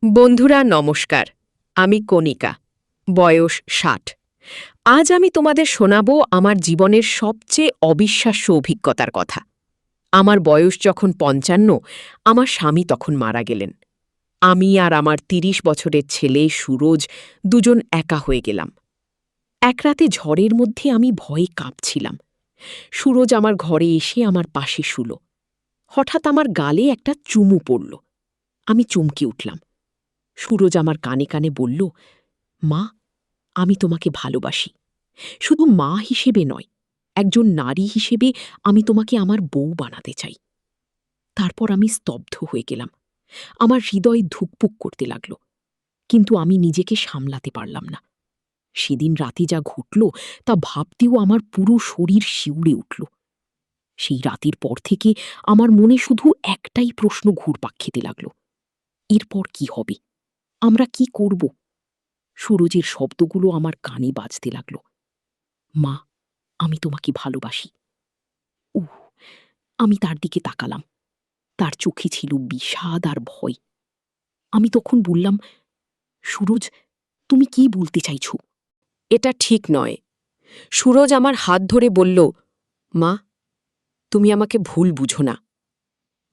বন্ধুরা নমস্কার। আমি কণিকা, বয়স ৬০। আজ আমি তোমাদের শোনাব আমার জীবনের সবচেয়ে অবিশ্বাস্য অভিজ্ঞতার কথা। আমার বয়স যখন ৫৫, আমার স্বামী তখন মারা গেলেন। আমি আর আমার ৩০ বছরের ছেলে সুরজ দুজন একা হয়ে গেলাম। এক রাতে ঝড়ের মধ্যে আমি ভয়ে কাঁপছিলাম। সুরজ আমার ঘরে এসে আমার পাশে শুল। হঠাৎ আমার গালে একটা চুমু পড়ল। আমি চমকে উঠলাম। সুরজ আমার কানে কানে বলল, মা, আমি তোমাকে ভালোবাসি। শুধু মা হিসেবে নয়, একজন নারী হিসেবে আমি তোমাকে আমার বউ বানাতে চাই। তারপর আমি স্তব্ধ হয়ে গেলাম। আমার হৃদয় ধুকপুক করতে লাগল, কিন্তু আমি নিজেকে সামলাতে পারলাম না। সেদিন রাতে যা ঘটল তা ভাবতেও আমার পুরো শরীর শিউরে উঠল। সেই রাতের পর থেকে আমার মনে শুধু একটাই প্রশ্ন ঘুরপাক খেতে লাগল, এরপর কি হবে? আমরা কি করব? সুরজের শব্দগুলো আমার কানে বাজতে লাগল, মা, আমি তোমাকে ভালোবাসি। উহ! আমি তার দিকে তাকালাম। তার চোখে ছিল বিষাদ আর ভয়। আমি তখন বললাম, সুরজ, তুমি কি বলতে চাইছ? এটা ঠিক নয়। সুরজ আমার হাত ধরে বলল, মা, তুমি আমাকে ভুল বুঝো না।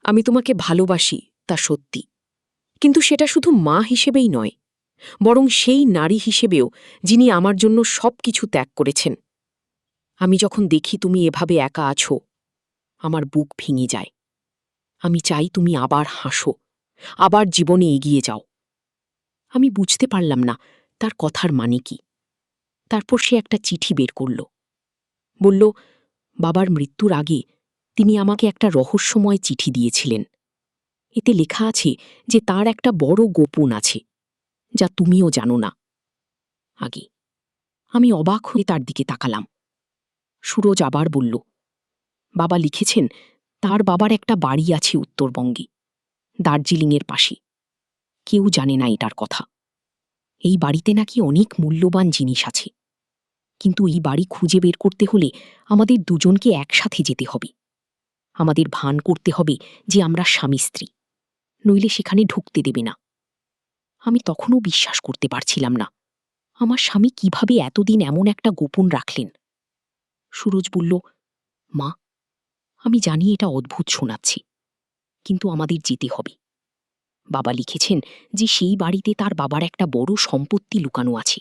আমি তোমাকে ভালোবাসি, তা সত্যি। কিন্তু সেটা শুধু মা হিসেবেই নয়, বরং সেই নারী হিসেবেও যিনি আমার জন্য সবকিছু ত্যাগ করেছেন। আমি যখন দেখি তুমি এভাবে একা আছো, আমার বুক ভেঙে যায়। আমি চাই তুমি আবার হাসো, আবার জীবনে এগিয়ে যাও। আমি বুঝতে পারলাম না তার কথার মানে কি। তারপর সে একটা চিঠি বের করল। বলল, বাবার মৃত্যুর আগে তিনি আমাকে একটা রহস্যময় চিঠি দিয়েছিলেন। এতে লেখা আছে যে তার একটা বড় গোপন আছে, যা তুমিও জানো না। আগে আমি অবাক হয়ে তার দিকে তাকালাম। সুরজ আবার বলল, বাবা লিখেছেন তার বাবার একটা বাড়ি আছে উত্তরবঙ্গে, দার্জিলিংয়ের পাশে। কেউ জানে না এটার কথা। এই বাড়িতে নাকি অনেক মূল্যবান জিনিস আছে, কিন্তু এই বাড়ি খুঁজে বের করতে হলে আমাদের দুজনকে একসাথে যেতে হবে। আমাদের ভান করতে হবে যে আমরা স্বামী স্ত্রী, নইলে সেখানে ঢুকতে দেবে না। আমি তখনও বিশ্বাস করতে পারছিলাম না আমার স্বামী কিভাবে এতদিন এমন একটা গোপন রাখলেন। সুরজ বলল, মা, আমি জানি এটা অদ্ভুত শোনাচ্ছে, কিন্তু আমাদের যেতে হবে। বাবা লিখেছেন যে সেই বাড়িতে তার বাবার একটা বড় সম্পত্তি লুকানো আছে,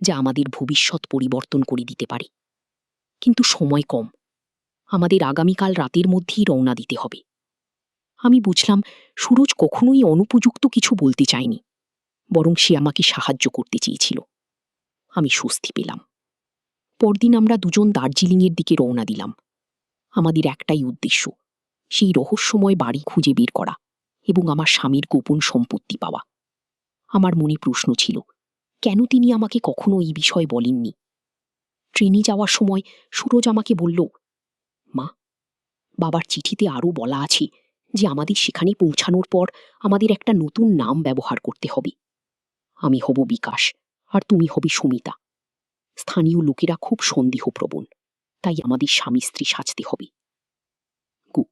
যা আমাদের ভবিষ্যৎ পরিবর্তন করে দিতে পারে। কিন্তু সময় কম। আমাদের আগামীকাল রাতের মধ্যেই রওনা দিতে হবে। আমি বুঝলাম সুরজ কখনোই অনুপযুক্ত কিছু বলতে চায়নি, বরং সে আমাকে সাহায্য করতে চেয়েছিল। আমি স্বস্তি পেলাম। পরদিন আমরা দুজন দার্জিলিংয়ের দিকে রওনা দিলাম। আমাদের একটাই উদ্দেশ্য, সেই রহস্যময় বাড়ি খুঁজে বের করা এবং আমার স্বামীর গোপন সম্পত্তি পাওয়া। আমার মনে প্রশ্ন ছিল, কেন তিনি আমাকে কখনো এই বিষয়ে বলেননি? ট্রেনে যাওয়ার সময় সুরজ আমাকে বলল, মা, বাবার চিঠিতে আরও বলা আছে যে আমাদের সেখানে পৌঁছানোর পর আমাদের একটা নতুন নাম ব্যবহার করতে হবে। আমি হব বিকাশ, আর তুমি হবে সুমিতা। স্থানীয় লোকেরা খুব সন্দেহপ্রবণ, তাই আমাদের স্বামী স্ত্রী সাজতে হবে। গু,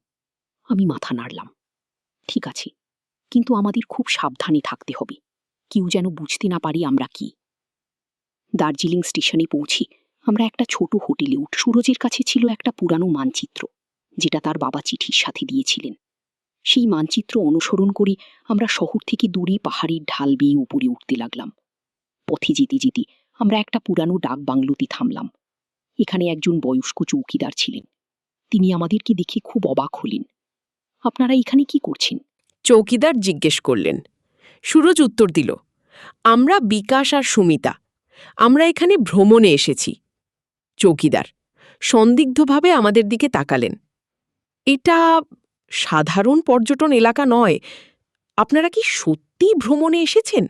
আমি মাথা নাড়লাম। ঠিক আছে, কিন্তু আমাদের খুব সাবধানে থাকতে হবে, কেউ যেন বুঝতে না পারে আমরা কি। দার্জিলিং স্টেশনে পৌঁছে আমরা একটা ছোট হোটেলে সুরজের কাছে ছিল একটা পুরানো মানচিত্র, যেটা তার বাবা চিঠির সাথে দিয়েছিলেন। সেই মানচিত্র অনুসরণ করে আমরা শহর থেকে দূরে পাহাড়ের ঢাল বেয়ে উপরে উঠতে লাগলাম। পথে যেতে যেতে আমরা একটা পুরানো ডাক বাংলোতে থামলাম। এখানে একজন বয়স্ক চৌকিদার ছিলেন। তিনি আমাদেরকে দেখে খুব অবাক হলেন। আপনারা এখানে কি করছেন? চৌকিদার জিজ্ঞেস করলেন। সুরজ উত্তর দিল, আমরা বিকাশ আর সুমিতা, আমরা এখানে ভ্রমণে এসেছি। চৌকিদার সন্দিগ্ধভাবে আমাদের দিকে তাকালেন। এটা সাধারণ পর্যটন এলাকা নয়, আপনারা কি সত্যি ভ্রমণে এসেছেন?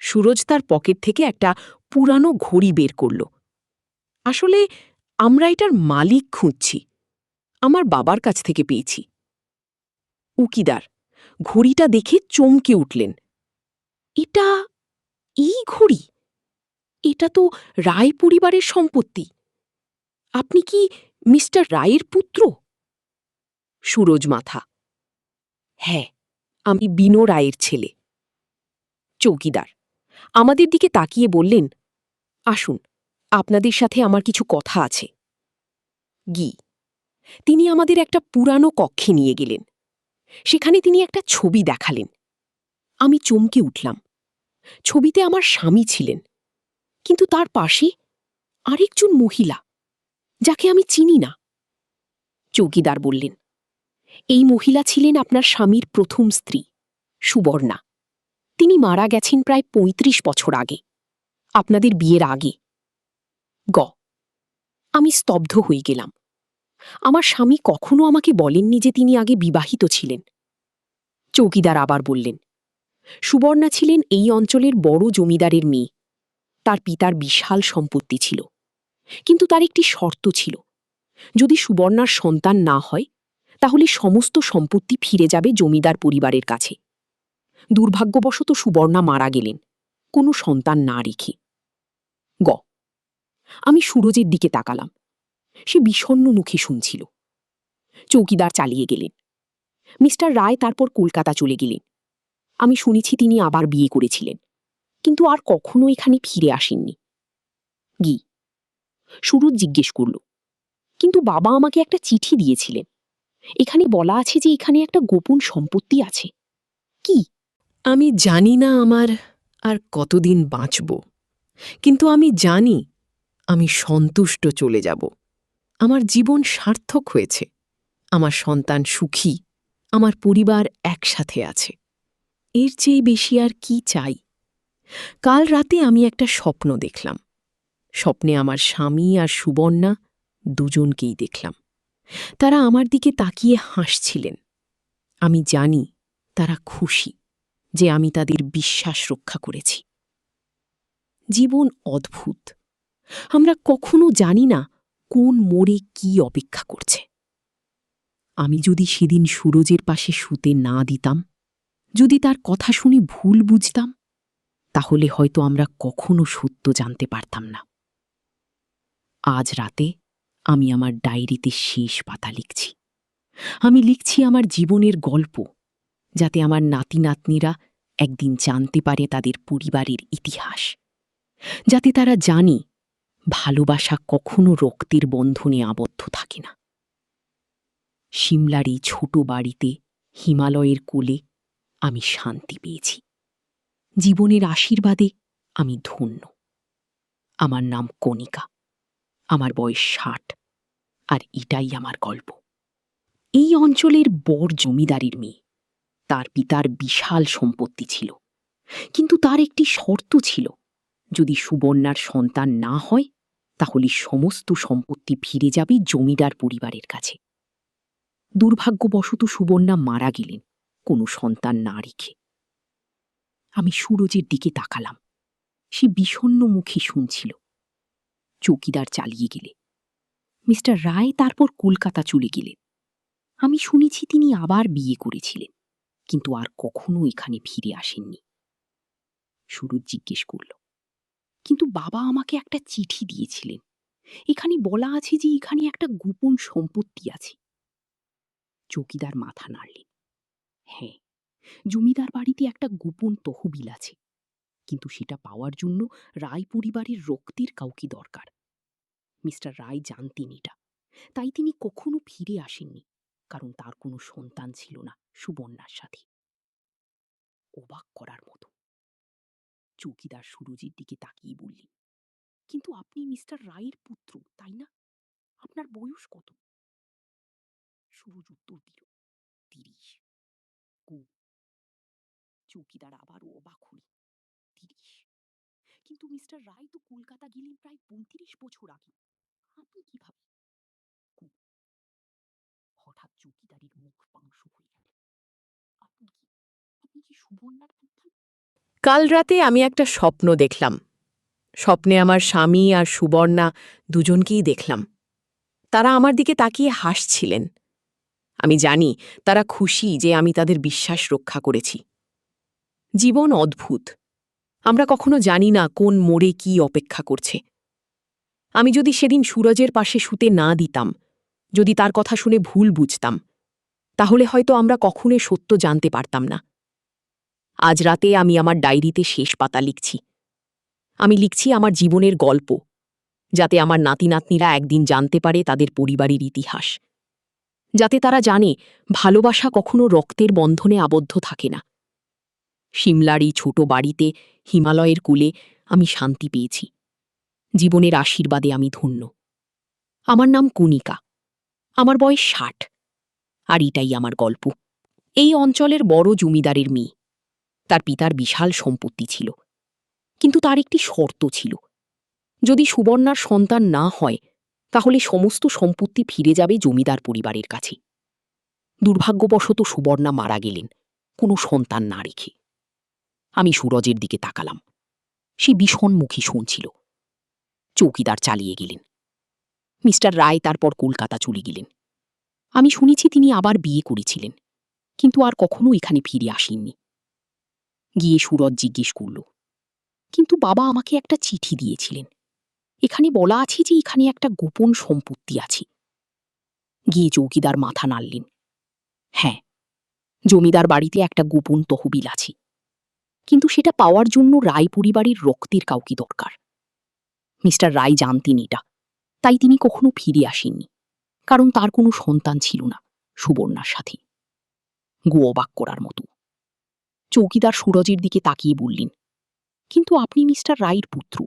সুরজ তার পকেট থেকে একটা পুরানো ঘড়ি বের করল। আসলে আমরা এটার মালিক খুঁজছি, আমার বাবার কাছ থেকে পেয়েছি। উকিদার ঘড়িটা দেখে চমকে উঠলেন। এটা এই ঘড়ি? এটা তো রায় পরিবারের সম্পত্তি। আপনি কি মিস্টার রায়ের পুত্র? সুরজ মাথা। হ্যাঁ, আমি বিনো রায়ের ছেলে। চৌকিদার আমাদের দিকে তাকিয়ে বললেন, আসুন, আপনাদের সাথে আমার কিছু কথা আছে। গি তিনি আমাদের একটা পুরানো কক্ষে নিয়ে গেলেন। সেখানে তিনি একটা ছবি দেখালেন। আমি চমকে উঠলাম। ছবিতে আমার স্বামী ছিলেন, কিন্তু তার পাশে আরেকজন মহিলা, যাকে আমি চিনি না। চৌকিদার বললেন, এই মহিলা ছিলেন আপনার স্বামীর প্রথম স্ত্রী, সুবর্ণা। তিনি মারা গেছেন প্রায় ৩৫ বছর আগে, আপনাদের বিয়ের আগে। আমি স্তব্ধ হয়ে গেলাম। আমার স্বামী কখনো আমাকে বলেননি যে তিনি আগে বিবাহিত ছিলেন। চৌকিদার আবার বললেন, সুবর্ণা ছিলেন এই অঞ্চলের বড় জমিদারের মেয়ে। তার পিতার বিশাল সম্পত্তি ছিল, কিন্তু তার একটি শর্ত ছিল, যদি সুবর্ণার সন্তান না হয় তাহলে সমস্ত সম্পত্তি ফিরে যাবে জমিদার পরিবারের কাছে। দুর্ভাগ্যবশত সুবর্ণা মারা গেলেন, কোনো সন্তান না রেখে। আমি সুরজের দিকে তাকালাম। সে বিষণ্ণ মুখে শুনছিল। চৌকিদার চালিয়ে গেলেন। মিস্টার রায় তারপর কলকাতা চলে গেলেন। আমি শুনেছি তিনি আবার বিয়ে করেছিলেন, কিন্তু আর কখনো এখানে ফিরে আসেননি। সুরজ জিজ্ঞেস করল, কিন্তু বাবা আমাকে একটা চিঠি দিয়েছিলেন। এখানে বলা আছে যে এখানে একটা গোপন সম্পত্তি আছে। কি? আমি জানি না আমার আর কতদিন বাঁচব, কিন্তু আমি জানি আমি সন্তুষ্ট চলে যাব। আমার জীবন সার্থক হয়েছে, আমার সন্তান সুখী, আমার পরিবার একসাথে আছে। এর চেয়ে বেশি আর কি চাই? কাল রাতে আমি একটা স্বপ্ন দেখলাম। স্বপ্নে আমার স্বামী আর সুবর্ণা দুজনকেই দেখলাম। তারা আমার দিকে তাকিয়ে হাসছিলেন। আমি জানি তারা খুশি যে আমি তাদের বিশ্বাস রক্ষা করেছি। জীবন অদ্ভুত। আমরা কখনো জানি না কোন মোড়ে কি অপেক্ষা করছে। আমি যদি সেদিন সুরজের পাশে শুতে না দিতাম, যদি তার কথা শুনে ভুল বুঝতাম, তাহলে হয়তো আমরা কখনো সত্য জানতে পারতাম না। আজ রাতে আমি আমার ডায়েরিতে শেষ পাতা লিখছি। আমি লিখছি আমার জীবনের গল্প, যাতে আমার নাতি নাতনিরা একদিন জানতে পারে তাদের পরিবারের ইতিহাস, যাতে তারা জানে ভালোবাসা কখনো রক্তের বন্ধনে আবদ্ধ থাকে না। সিমলার এই ছোট বাড়িতে হিমালয়ের কোলে আমি শান্তি পেয়েছি। জীবনের আশীর্বাদে আমি ধন্য। আমার নাম কণিকা, আমার বয়স ৬০, আর এটাই আমার গল্প। এই অঞ্চলের বড় জমিদারের মেয়ে। তার পিতার বিশাল সম্পত্তি ছিল, কিন্তু তার একটি শর্ত ছিল, যদি সুবর্ণার সন্তান না হয় তাহলে সমস্ত সম্পত্তি ফিরে যাবে জমিদার পরিবারের কাছে। দুর্ভাগ্যবশত সুবর্ণা মারা গেলেন কোনো সন্তান না রেখে। আমি সুরজের দিকে তাকালাম। সে বিষণ্ণ মুখে শুনছিল। চৌকিদার চালিয়ে গেলে। মিস্টার রায় তারপর কলকাতা চলে গেলেন। আমি শুনেছি তিনি আবার বিয়ে করেছিলেন, কিন্তু আর কখনো এখানে ফিরে আসেননি। সুরজ জিজ্ঞেস করল, কিন্তু বাবা আমাকে একটা চিঠি দিয়েছিলেন। এখানে বলা আছে যে এখানে একটা গোপন সম্পত্তি আছে। চৌকিদার মাথা নাড়লেন। হ্যাঁ, জমিদার বাড়িতে একটা গোপন তহবিল আছে, কিন্তু সেটা পাওয়ার জন্য রায় পরিবারের রক্তের কাউকে দরকার। মিস্টার রায় জানতেন এটা, তাই তিনি কখনো ফিরে আসেননি, কারণ তার কোনো সন্তান ছিল না সুবর্ণার সাথে। অবাক করার মতো। চৌকিদার সুরজের দিকে তাকিয়ে বললেন, কিন্তু আপনি মিস্টার রায়ের পুত্র, তাই না? আপনার বয়স কত? সুরজ উত্তর দিল, ৩০। চৌকিদার আবারও অবাক হল। ৩০? কিন্তু মিস্টার রায় তো কলকাতা গেলেন প্রায় ৩৫ বছর আগে। আপনি কিভাবে? হঠাৎ চৌকিদারের মুখ পাংশু হয়ে গেল। আপনি কি সুবর্ণার পুত্র? কাল রাতে আমি একটা স্বপ্ন দেখলাম। স্বপ্নে আমার স্বামী আর সুবর্ণা দুজনকেই দেখলাম। তারা আমার দিকে তাকিয়ে হাসছিলেন। আমি জানি তারা খুশি যে আমি তাদের বিশ্বাস রক্ষা করেছি। জীবন অদ্ভুত। আমরা কখনো জানি না কোন মোড়ে কি অপেক্ষা করছে। আমি যদি সেদিন সুরজের পাশে শুতে না দিতাম, যদি তার কথা শুনে ভুল বুঝতাম, তাহলে হয়তো আমরা কখনো সত্য জানতে পারতাম না। আজ রাতে আমি আমার ডায়েরিতে শেষ পাতা লিখছি। আমি লিখছি আমার জীবনের গল্প, যাতে আমার নাতি-নাতনিরা একদিন জানতে পারে তাদের পরিবারের ইতিহাস। যাতে তারা জানে ভালোবাসা কখনো রক্তের বন্ধনে আবদ্ধ থাকে না। সিমলার এই ছোট বাড়িতে হিমালয়ের কূলে আমি শান্তি পেয়েছি। জীবনের আশীর্বাদে আমি ধন্য। আমার নাম কণিকা। আমার বয়স ৬০। আর এটাই আমার গল্প। এই অঞ্চলের বড় জমিদারের মেয়ে। তার পিতার বিশাল সম্পত্তি ছিল, কিন্তু তার একটি শর্ত ছিল। যদি সুবর্ণার সন্তান না হয়, তাহলে সমস্ত সম্পত্তি ফিরে যাবে জমিদার পরিবারের কাছে। দুর্ভাগ্যবশত সুবর্ণা মারা গেলেন, কোনো সন্তান না রেখে। আমি সুরজের দিকে তাকালাম। সে বিষণ্মুখী শুনছিল। চৌকিদার চালিয়ে গেলেন। মিস্টার রায় তারপর কলকাতা চলে গেলেন। আমি শুনেছি তিনি আবার বিয়ে করেছিলেন, কিন্তু আর কখনো এখানে ফিরে আসেননি। গিয়ে সুরজ জিজ্ঞেস করল, কিন্তু বাবা আমাকে একটা চিঠি দিয়েছিলেন। এখানে বলা আছে যে এখানে একটা গোপন সম্পত্তি আছে। গিয়ে চৌকিদার মাথা নাড়লেন। হ্যাঁ, জমিদার বাড়িতে একটা গোপন তহবিল আছে, কিন্তু সেটা পাওয়ার জন্য রায় পরিবারের রক্তের কাউকে দরকার। মিস্টার রায় জানতেন এটা, তাই তিনি কখনো ফিরে আসেননি, কারণ তার কোনো সন্তান ছিল না সুবর্ণার সাথে। গো অবাক করার মতো। চৌকিদার সুরজের দিকে তাকিয়ে বললেন, কিন্তু আপনি মিস্টার রায়ের পুত্র,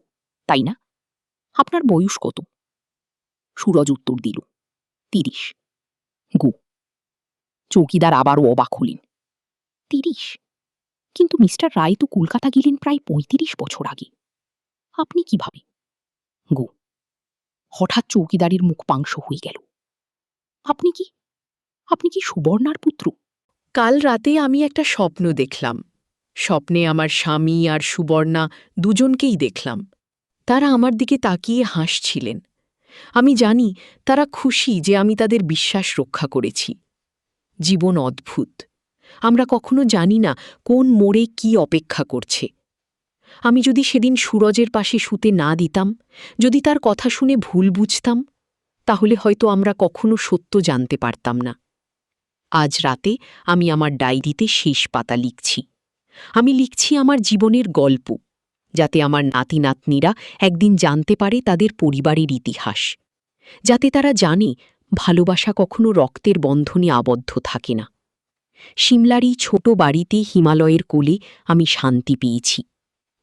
তাই না? আপনার বয়স কত? সুরজ উত্তর দিল, ৩০। গো। চৌকিদার আবারও অবাক হলেন। ৩০? কিন্তু মিস্টার রায় তো কলকাতা গেলেন প্রায় ৩৫ বছর আগে। আপনি কিভাবে? গো। হঠাৎ চৌকিদারের মুখ পাংশ হয়ে গেল। আপনি কি সুবর্ণার পুত্র? কাল রাতে আমি একটা স্বপ্ন দেখলাম। স্বপ্নে আমার স্বামী আর সুবর্ণা দুজনকেই দেখলাম। তারা আমার দিকে তাকিয়ে হাসছিলেন। আমি জানি তারা খুশি যে আমি তাদের বিশ্বাস রক্ষা করেছি। জীবন অদ্ভুত। আমরা কখনো জানি না কোন মোড়ে কি অপেক্ষা করছে। আমি যদি সেদিন সুরজের পাশে শুতে না দিতাম, যদি তার কথা শুনে ভুল বুঝতাম, তাহলে হয়তো আমরা কখনো সত্য জানতে পারতাম না। আজ রাতে আমি আমার ডায়েরিতে শেষ পাতা লিখছি। আমি লিখছি আমার জীবনের গল্প, যাতে আমার নাতি-নাতনিরা একদিন জানতে পারে তাদের পরিবারের ইতিহাস। যাতে তারা জানে ভালোবাসা কখনো রক্তের বন্ধনে আবদ্ধ থাকে না। সিমলার এই ছোট বাড়িতে হিমালয়ের কোলে আমি শান্তি পেয়েছি।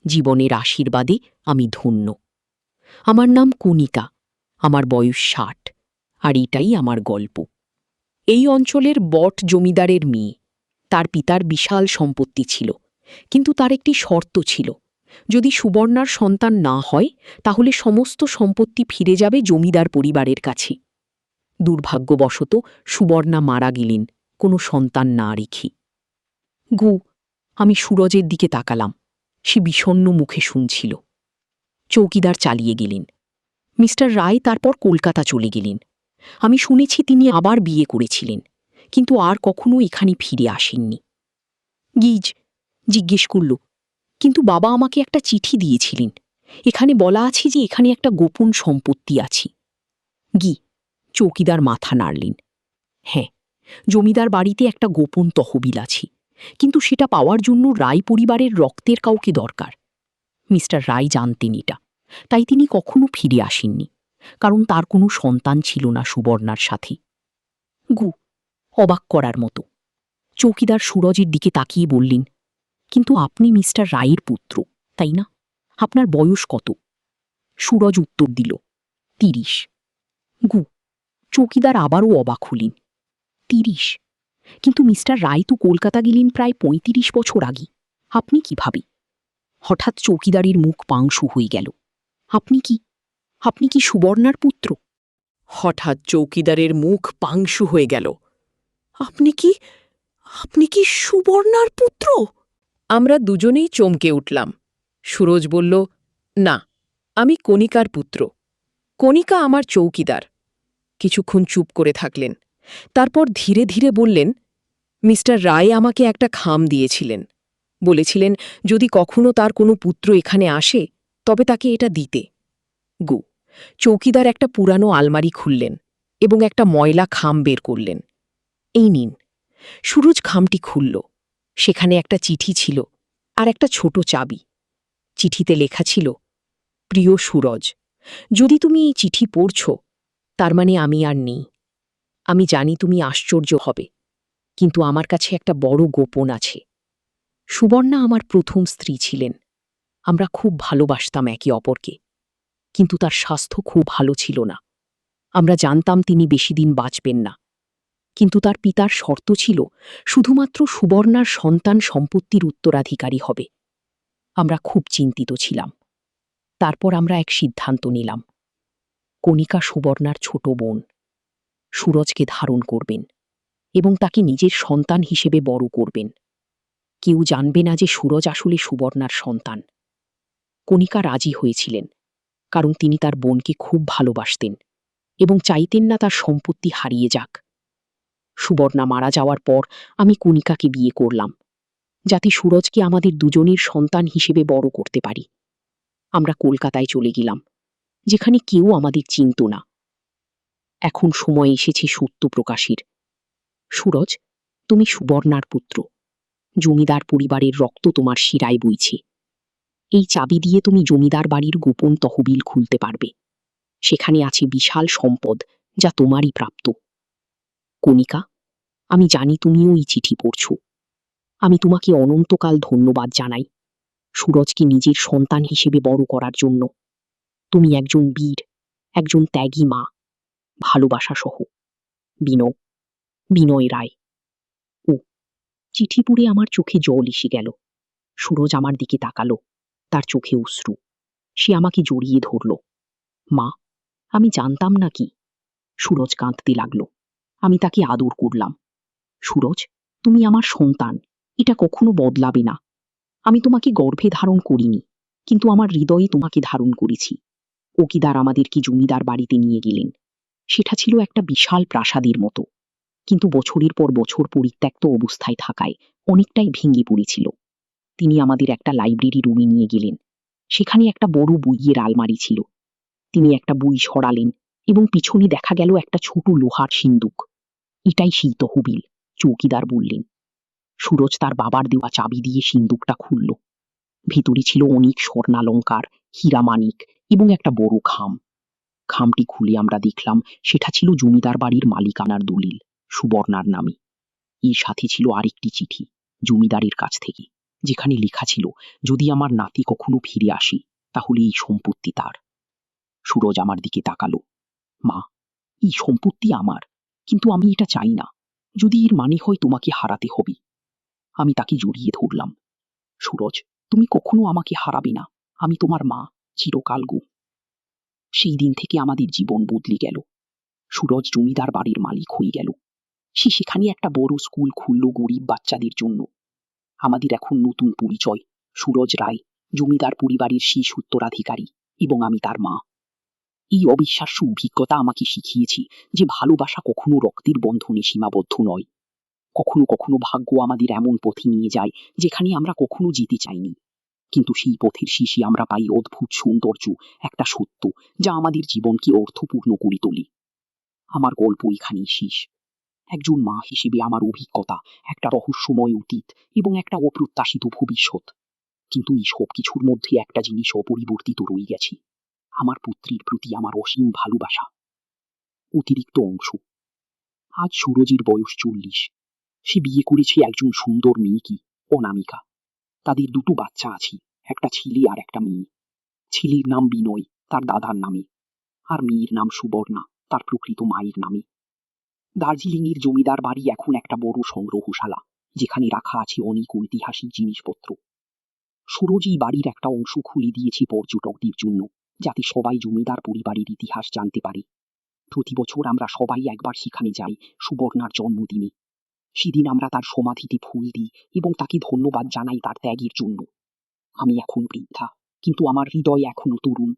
জীবনের আশীর্বাদে আমি ধন্য। আমার নাম কণিকা। আমার বয়স ৬০। আর এটাই আমার গল্প। এই অঞ্চলের বট জমিদারের মেয়ে। তার পিতার বিশাল সম্পত্তি ছিল, কিন্তু তার একটি শর্ত ছিল। যদি সুবর্ণার সন্তান না হয়, তাহলে সমস্ত সম্পত্তি ফিরে যাবে জমিদার পরিবারের কাছে। দুর্ভাগ্যবশত সুবর্ণা মারা গেলেন, কোনো সন্তান না রেখে। গু। আমি সুরজের দিকে তাকালাম। সে বিষণ্ণ মুখে শুনছিল। চৌকিদার চালিয়ে গেলেন। মিস্টার রায় তারপর কলকাতা চলে গেলেন। আমি শুনেছি তিনি আবার বিয়ে করেছিলেন, কিন্তু আর কখনো এখানে ফিরে আসেননি। গিজ জিজ্ঞেস করল, কিন্তু বাবা আমাকে একটা চিঠি দিয়েছিলেন। এখানে বলা আছে যে এখানে একটা গোপন সম্পত্তি আছে। গি। চৌকিদার মাথা নাড়লেন। হ্যাঁ, জমিদার বাড়িতে একটা গোপন তহবিল আছে, কিন্তু সেটা পাওয়ার জন্য রায় পরিবারের রক্তের কাউকে দরকার। মিস্টার রায় জানতেন এটা, তাই তিনি কখনো ফিরে আসেননি, কারণ তার কোনো সন্তান ছিল না সুবর্ণার সাথে। গু। অবাক করার মতো। চৌকিদার সুরজের দিকে তাকিয়ে বললেন, কিন্তু আপনি মিস্টার রায়ের পুত্র, তাই না? আপনার বয়স কত? সুরজ উত্তর দিল, ৩০। গু। চৌকিদার আবারও অবাক হলেন। ৩০? কিন্তু মিস্টার রায় তো কলকাতা গেলেন প্রায় ৩৫ বছর আগে। আপনি কিভাবে? হঠাৎ চৌকিদারের মুখ পাংশু হয়ে গেল। আপনি কি সুবর্ণার পুত্র? হঠাৎ চৌকিদারের মুখ পাংশু হয়ে গেল। আপনি কি সুবর্ণার পুত্র? আমরা দুজনেই চমকে উঠলাম। সুরজ বলল, না, আমি কণিকার পুত্র। কণিকা আমার চৌকিদার। কিছুক্ষণ চুপ করে থাকলেন। তারপর ধীরে ধীরে বললেন, মিস্টার রায় আমাকে একটা খাম দিয়েছিলেন। বলেছিলেন যদি কখনো তার কোনো পুত্র এখানে আসে, তবে তাকে এটা দিতে। গু। চৌকিদার একটা পুরানো আলমারি খুললেন এবং একটা ময়লা খাম বের করলেন। এই নিন। সুরজ খামটি খুলল। সেখানে একটা চিঠি ছিল, আর একটা ছোট চাবি। চিঠিতে লেখা ছিল, প্রিয় সুরজ, যদি তুমি এই চিঠি পড়ছ, তার মানে আমি আর নেই। আমি জানি তুমি আশ্চর্য হবে, কিন্তু আমার কাছে একটা বড় গোপন আছে। সুবর্ণা আমার প্রথম স্ত্রী ছিলেন। আমরা খুব ভালোবাসতাম একে অপরকে, কিন্তু তার স্বাস্থ্য খুব ভালো ছিল না। আমরা জানতাম তিনি বেশি দিন বাঁচবেন না, কিন্তু তার পিতার শর্ত ছিল শুধুমাত্র সুবর্ণার সন্তান সম্পত্তির উত্তরাধিকারী হবে। আমরা খুব চিন্তিত ছিলাম। তারপর আমরা এক সিদ্ধান্ত নিলাম। কণিকা সুবর্ণার ছোট বোন। সুরজকে ধারণ করবেন এবং তাকে নিজের সন্তান হিসেবে বড় করবেন। কেউ জানবে না যে সুরজ আসলে সুবর্ণার সন্তান। কণিকা রাজি হয়েছিলেন, কারণ তিনি তার বোনকে খুব ভালোবাসতেন এবং চাইতেন না তার সম্পত্তি হারিয়ে যাক। সুবর্ণা মারা যাওয়ার পর আমি কণিকাকে বিয়ে করলাম, যাতে সুরজকে আমাদের দুজনের সন্তান হিসেবে বড় করতে পারি। আমরা কলকাতায় চলে গেলাম, যেখানে কেউ আমাদের চিনত না। এখন সময় এসেছে সত্য প্রকাশের। সুরজ, তুমি সুবর্ণার পুত্র। জমিদার পরিবারের রক্ত তোমার শিরায় বইছে। এই চাবি দিয়ে তুমি জমিদার বাড়ির গোপন তহবিল খুলতে পারবে। সেখানে আছে বিশাল সম্পদ, যা তোমারই প্রাপ্য। কণিকা, আমি জানি তুমিও এই চিঠি পড়ছ। আমি তোমাকে অনন্তকাল ধন্যবাদ জানাই, সুরজকে নিজের সন্তান হিসেবে বড় করার জন্য। তুমি একজন বীর, একজন ত্যাগী মা। ভালোবাসা সহ, বিনয়। বিনয় রায়। ও, চিঠি পড়ে আমার চোখে জল এসে গেল। সুরজ আমার দিকে তাকালো, তার চোখে অশ্রু। সে আমাকে জড়িয়ে ধরল। মা, আমি জানতাম না কি। সুরজ কাঁদতে লাগল। আমি তাকে আদর করলাম। সুরজ, তুমি আমার সন্তান, এটা কখনো বদলাবে না। আমি তোমাকে গর্ভে ধারণ করিনি, কিন্তু আমার হৃদয়ে তোমাকে ধারণ করেছি। ওকিদার আমাদেরকে জমিদার বাড়িতে নিয়ে গেলেন। সেটা ছিল একটা বিশাল প্রাসাদের মতো, কিন্তু বছরের পর বছর পরিত্যক্ত অবস্থায় থাকায় অনেকটাই ভেঙে পড়েছিল। তিনি আমাদের একটা লাইব্রেরি রুমে নিয়ে গেলেন। সেখানে একটা বড় বইয়ের আলমারি ছিল। তিনি একটা বই সরালেন এবং পিছনে দেখা গেল একটা ছোট লোহার সিন্দুক। এটাই সেই তহবিল, চৌকিদার বললেন। সুরজ তার বাবার দেওয়া চাবি দিয়ে সিন্দুকটা খুলল। ভেতরে ছিল অনেক স্বর্ণালঙ্কার, হীরামানিক এবং একটা বড় খাম। খামটি খুলে আমরা দেখলাম সেটা ছিল জমিদার বাড়ির মালিকানার দলিল, সুবর্ণার নামে। এর সাথে ছিল আরেকটি চিঠি, জমিদারের কাছ থেকে, যেখানে লেখা ছিল, যদি আমার নাতি কখনো ফিরে আসে, তাহলে এই সম্পত্তি তার। সুরজ আমার দিকে তাকালো। মা, এই সম্পত্তি আমার, কিন্তু আমি এটা চাই না। যদি এর মানে হয় তোমাকে হারাতে হবে। আমি তাকে জড়িয়ে ধরলাম। সুরজ, তুমি কখনো আমাকে হারাবে না। আমি তোমার মা, চিরকাল গো। সেই দিন থেকে আমাদের জীবন বদলে গেল। সুরজ জমিদার বাড়ির মালিক হয়ে গেল। সে সেখানে একটা বড় স্কুল খুলল গরিব বাচ্চাদের জন্য। আমাদের এখন নতুন পরিচয়, সুরজ রায়, জমিদার পরিবারের শেষ উত্তরাধিকারী, এবং আমি তার মা। এই অবিশ্বাস্য অভিজ্ঞতা আমাকে শিখিয়েছে যে ভালোবাসা কখনো রক্তের বন্ধনে সীমাবদ্ধ নয়। কখনো কখনো ভাগ্য আমাদের এমন পথে নিয়ে যায় যেখানে আমরা কখনো যেতে চাইনি, কিন্তু সেই পথের শেষে আমরা পাই অদ্ভুত সৌন্দর্য, একটা সত্য যা আমাদের জীবনকে অর্থপূর্ণ করে তোলে। আমার গল্প এখানেই শেষ। একজন মা হিসেবে আমার অভিজ্ঞতা, একটা রহস্যময় অতীত এবং একটা অপ্রত্যাশিত ভবিষ্যৎ। কিন্তু এই সব কিছুর মধ্যে একটা জিনিস অপরিবর্তিত রয়ে গেছে, আমার পুত্রীর প্রতি আমার অসীম ভালোবাসা। অতিরিক্ত অংশ। আজ সুরজের বয়স 40। সে বিয়ে করেছে একজন সুন্দর মেয়েকে, অনামিকা। তাদের দুটো বাচ্চা আছে, একটা ছেলে আর একটা মেয়ে। ছেলের নাম বিনয়, তার দাদার নামে, আর মেয়ের নাম সুবর্ণা, তার প্রকৃত মায়ের নামে। দার্জিলিংয়ের জমিদার বাড়ি এখন একটা বড় সংগ্রহশালা, যেখানে রাখা আছে অনেক ঐতিহাসিক জিনিসপত্র। সুরজ এই বাড়ির একটা অংশ খুলে দিয়েছে পর্যটকদের জন্য, যাতে সবাই জমিদার পরিবারের ইতিহাস জানতে পারে। প্রতি বছর আমরা সবাই একবার সেখানে যাই, সুবর্ণার জন্মদিনে। সেদিন আমরা তার সমাধিতে ফুল দিই এবং তাকে ধন্যবাদ জানাই তার ত্যাগের জন্য। আমি এখন বৃদ্ধা, কিন্তু আমার হৃদয় এখনো তরুণ।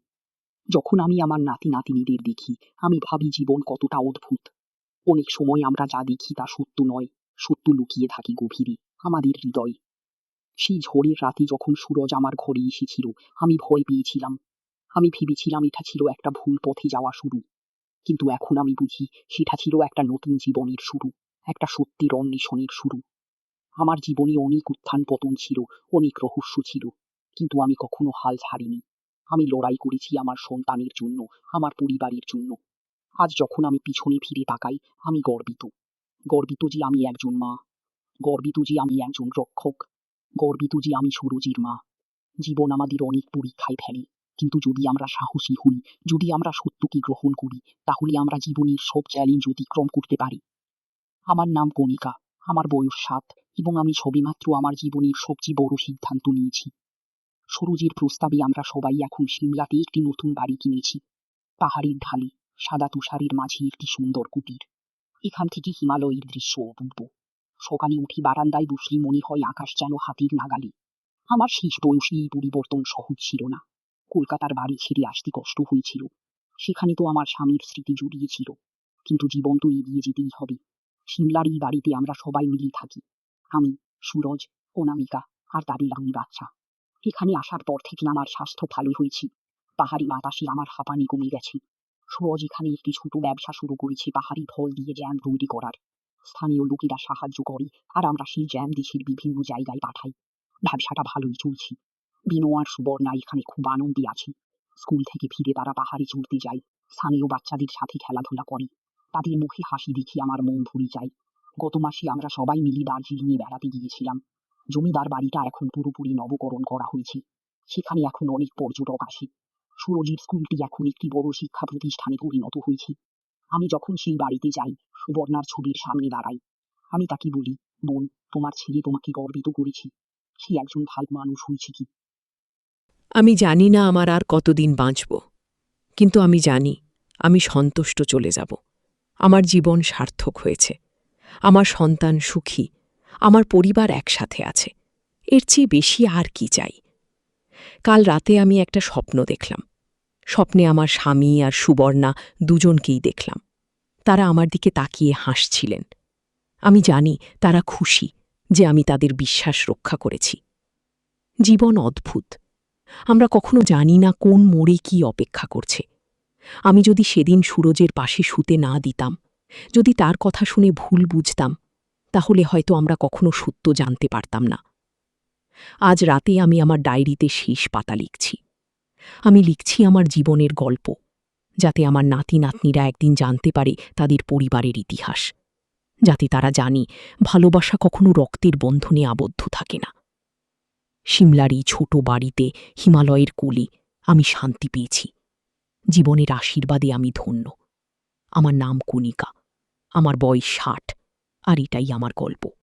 যখন আমি আমার নাতি নাতিনীদের দেখি, আমি ভাবি জীবন কতটা অদ্ভুত। অনেক সময় আমরা যা দেখি তা সত্য নয়, সত্য লুকিয়ে থাকি গভীরে, আমাদের হৃদয়ে। সেই ঝড়ের রাতে যখন সুরজ আমার ঘরে এসেছিল, আমি ভয় পেয়েছিলাম। আমি ভেবেছিলাম এটা ছিল একটা ভুল পথে যাওয়া শুরু, কিন্তু এখন আমি বুঝি সেটা ছিল একটা নতুন জীবনের শুরু, একটা সত্যের অন্বেষণের শুরু। আমার জীবনে অনেক উত্থান পতন ছিল, অনেক রহস্য ছিল, কিন্তু আমি কখনো হাল ছাড়িনি। আমি লড়াই করেছি আমার সন্তানের জন্য, আমার পরিবারের জন্য। আজ যখন আমি পিছনে ফিরে তাকাই, আমি গর্বিত। গর্বিত যে আমি একজন মা, গর্বিত যে আমি একজন রক্ষক, গর্বিত যে আমি সুরজির মা। জীবন আমাদের অনেক পরীক্ষায় ফেলে, কিন্তু যদি আমরা সাহসী হই, যদি আমরা সত্যকে গ্রহণ করি, তাহলে আমরা জীবনের সব চ্যালেঞ্জ অতিক্রম করতে পারি। আমার নাম কণিকা, আমার বয়স 7, এবং আমি সবেমাত্র আমার জীবনের সবচেয়ে বড় সিদ্ধান্ত নিয়েছি। সুরজের প্রস্তাবে আমরা সবাই এখন সিমলাতে একটি নতুন বাড়ি কিনেছি। পাহাড়ের ঢালে, সাদা তুষারের মাঝে একটি সুন্দর কুটির। এখান থেকে হিমালয়ের দৃশ্য অপূর্ব। সকালে উঠে বারান্দায় বসলে মনে হয় আকাশ যেন হাতের নাগালে। আমার শেষ বয়সে এই পরিবর্তন সহজ ছিল না। কলকাতার বাড়ি ছেড়ে আসতে কষ্ট হয়েছিল। সেখানে তো আমার স্বামীর স্মৃতি জড়িয়ে ছিল, কিন্তু জীবন তো এগিয়ে যেতেই হবে। সিমলার এই বাড়িতে আমরা সবাই মিলে থাকি, আমি, সুরজ, অনামিকা আর তাদের 2 বাচ্চা। এখানে আসার পর থেকে আমার স্বাস্থ্য ভালো হয়েছে। পাহাড়ি বাতাসে আমার হাঁপানি কমে গেছে। সুরজ এখানে একটি ছোট ব্যবসা শুরু করেছে পাহাড়ি ফল দিয়ে জ্যাম তৈরি করার। স্থানীয় লোকেরা সাহায্য করে, আর আমরা সেই জ্যাম দেশের বিভিন্ন জায়গায় পাঠাই। ব্যবসাটা ভালোই চলছে। বিনু আর সুবর্ণা এখানে খুব আনন্দে আছে। স্কুল থেকে ফিরে তারা পাহাড়ে চড়তে যায়, স্থানীয় বাচ্চাদের সাথে খেলাধুলা করে। তাদের মুখে হাসি দেখে আমার মন ভরে যায়। গত মাসে আমরা সবাই মিলে দার্জিলিংয়ে বেড়াতে গিয়েছিলাম। জমিদার বাড়িটা এখন পুরোপুরি নবকরণ করা হয়েছে। সেখানে এখন অনেক পর্যটক আসে। সুরজির স্কুলটি এখন একটি বড় শিক্ষা প্রতিষ্ঠানে পরিণত হয়েছে। আমি যখন সেই বাড়িতে যাই, সুবর্ণার ছবির সামনে দাঁড়াই। আমি তাকে বলি, বোন, তোমার ছেলে তোমাকে গর্বিত করেছে। সে একজন ভালো মানুষ হয়েছে কি? আমি জানি না আমার আর কতদিন বাঁচব, কিন্তু আমি জানি আমি সন্তুষ্ট চলে যাব। আমার জীবন সার্থক হয়েছে, আমার সন্তান সুখী, আমার পরিবার একসাথে আছে। এর চেয়ে বেশি আর কি চাই? কাল রাতে আমি একটা স্বপ্ন দেখলাম। স্বপ্নে আমার স্বামী আর সুবর্ণা দুজনকেই দেখলাম। তারা আমার দিকে তাকিয়ে হাসছিলেন। আমি জানি তারা খুশি যে আমি তাদের বিশ্বাস রক্ষা করেছি। জীবন অদ্ভুত। আমরা কখনো জানি না কোন মোড়ে কি অপেক্ষা করছে। আমি যদি সেদিন সুরজের পাশে শুতে না দিতাম, যদি তার কথা শুনে ভুল বুঝতাম, তাহলে হয়তো আমরা কখনো সত্য জানতে পারতাম না। আজ রাতে আমি আমার ডায়েরিতে শেষ পাতা লিখছি। আমি লিখছি আমার জীবনের গল্প, যাতে আমার নাতি নাতনিরা একদিন জানতে পারে তাদের পরিবারের ইতিহাস, যাতে তারা জানি ভালোবাসা কখনো রক্তের বন্ধনে আবদ্ধ থাকে না। সিমলার এই ছোট বাড়িতে, হিমালয়ের কোলে আমি শান্তি পেয়েছি। জীবনের আশীর্বাদে আমি ধন্য। আমার নাম কণিকা, আমার বয়স 60, আর এটাই আমার গল্প।